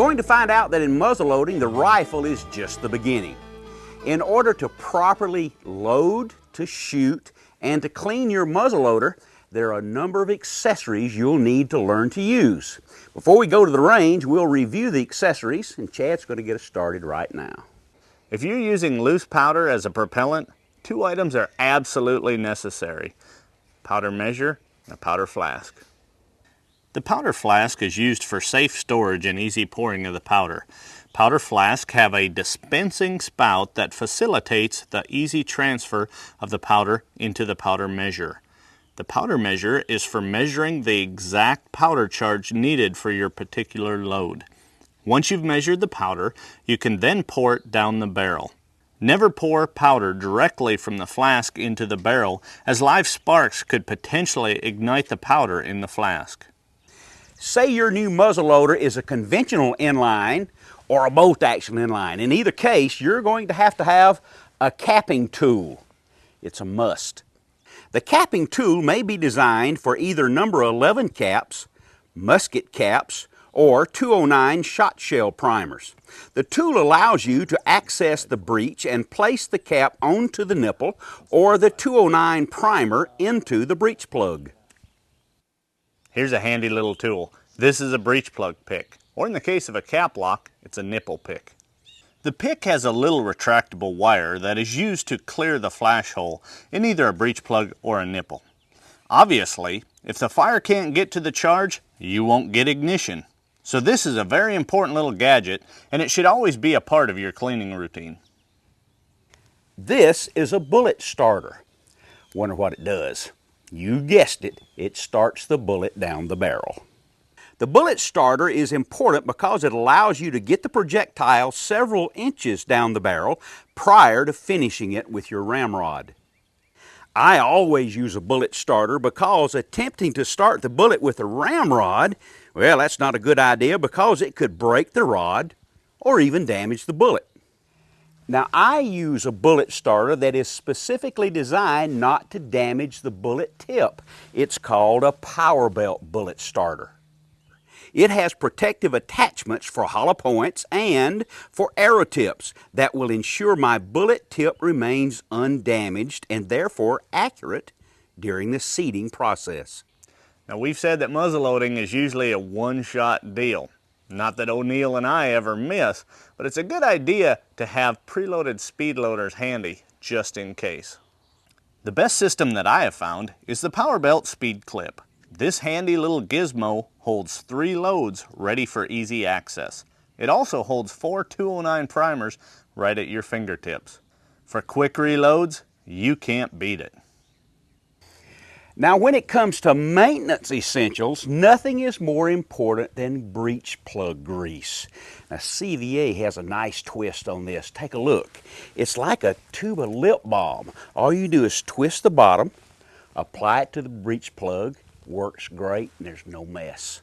going to find out that in muzzleloading, the rifle is just the beginning. In order to properly load, to shoot, and to clean your muzzleloader, there are a number of accessories you'll need to learn to use. Before we go to the range, we'll review the accessories, and Chad's going to get us started right now. If you're using loose powder as a propellant, two items are absolutely necessary: powder measure and a powder flask. The powder flask is used for safe storage and easy pouring of the powder. Powder flasks have a dispensing spout that facilitates the easy transfer of the powder into the powder measure. The powder measure is for measuring the exact powder charge needed for your particular load. Once you've measured the powder, you can then pour it down the barrel. Never pour powder directly from the flask into the barrel, as live sparks could potentially ignite the powder in the flask. Say your new muzzleloader is a conventional inline or a bolt-action inline. In either case, you're going to have a capping tool. It's a must. The capping tool may be designed for either number 11 caps, musket caps, or 209 shot shell primers. The tool allows you to access the breech and place the cap onto the nipple or the 209 primer into the breech plug. Here's a handy little tool. This is a breech plug pick, or in the case of a cap lock, it's a nipple pick. The pick has a little retractable wire that is used to clear the flash hole in either a breech plug or a nipple. Obviously, if the fire can't get to the charge, you won't get ignition. So this is a very important little gadget, and it should always be a part of your cleaning routine. This is a bullet starter. Wonder what it does. You guessed it, it starts the bullet down the barrel. The bullet starter is important because it allows you to get the projectile several inches down the barrel prior to finishing it with your ramrod. I always use a bullet starter because attempting to start the bullet with a ramrod, well, that's not a good idea because it could break the rod or even damage the bullet. Now, I use a bullet starter that is specifically designed not to damage the bullet tip. It's called a power belt bullet starter. It has protective attachments for hollow points and for arrow tips that will ensure my bullet tip remains undamaged and therefore accurate during the seating process. Now, we've said that muzzleloading is usually a one-shot deal. Not that O'Neill and I ever miss, but it's a good idea to have preloaded speed loaders handy just in case. The best system that I have found is the Power Belt Speed Clip. This handy little gizmo holds 3 loads ready for easy access. It also holds 4 209 primers right at your fingertips. For quick reloads, you can't beat it. Now, when it comes to maintenance essentials, nothing is more important than breech plug grease. Now, CVA has a nice twist on this. Take a look. It's like a tube of lip balm. All you do is twist the bottom, apply it to the breech plug. Works great, and there's no mess.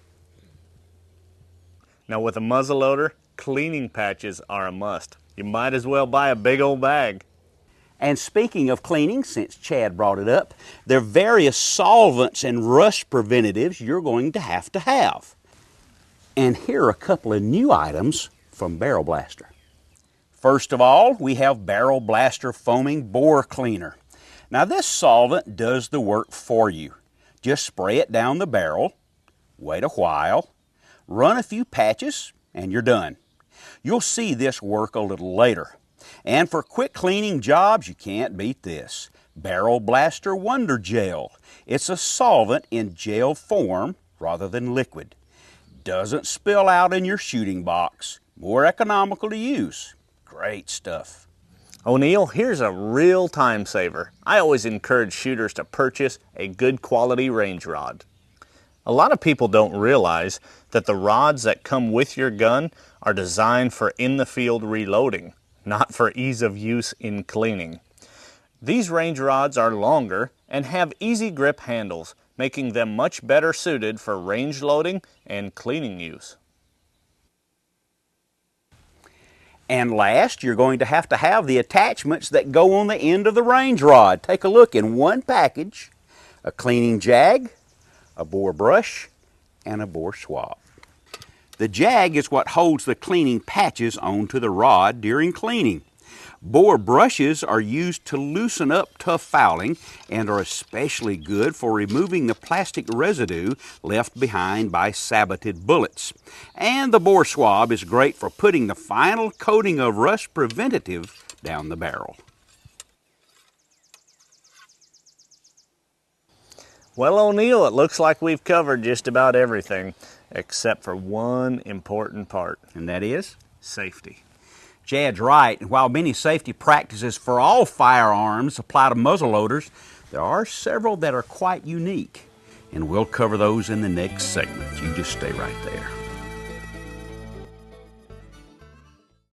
Now, with a muzzleloader, cleaning patches are a must. You might as well buy a big old bag. And speaking of cleaning, since Chad brought it up, there are various solvents and rust preventatives you're going to have. And here are a couple of new items from Barrel Blaster. First of all, we have Barrel Blaster Foaming Bore Cleaner. Now, this solvent does the work for you. Just spray it down the barrel, wait a while, run a few patches, and you're done. You'll see this work a little later. And for quick cleaning jobs, you can't beat this. Barrel Blaster Wonder Gel. It's a solvent in gel form rather than liquid. Doesn't spill out in your shooting box. More economical to use. Great stuff. O'Neill, here's a real time saver. I always encourage shooters to purchase a good quality range rod. A lot of people don't realize that the rods that come with your gun are designed for in-the-field reloading, not for ease of use in cleaning. These range rods are longer and have easy grip handles, making them much better suited for range loading and cleaning use. And last, you're going to have the attachments that go on the end of the range rod. Take a look. In one package, a cleaning jag, a bore brush, and a bore swab. The jag is what holds the cleaning patches onto the rod during cleaning. Bore brushes are used to loosen up tough fouling and are especially good for removing the plastic residue left behind by saboted bullets. And the bore swab is great for putting the final coating of rust preventative down the barrel. Well, O'Neil, it looks like we've covered just about everything except for one important part. And that is? Safety. Chad's right, and while many safety practices for all firearms apply to muzzleloaders, there are several that are quite unique. And we'll cover those in the next segment. You just stay right there.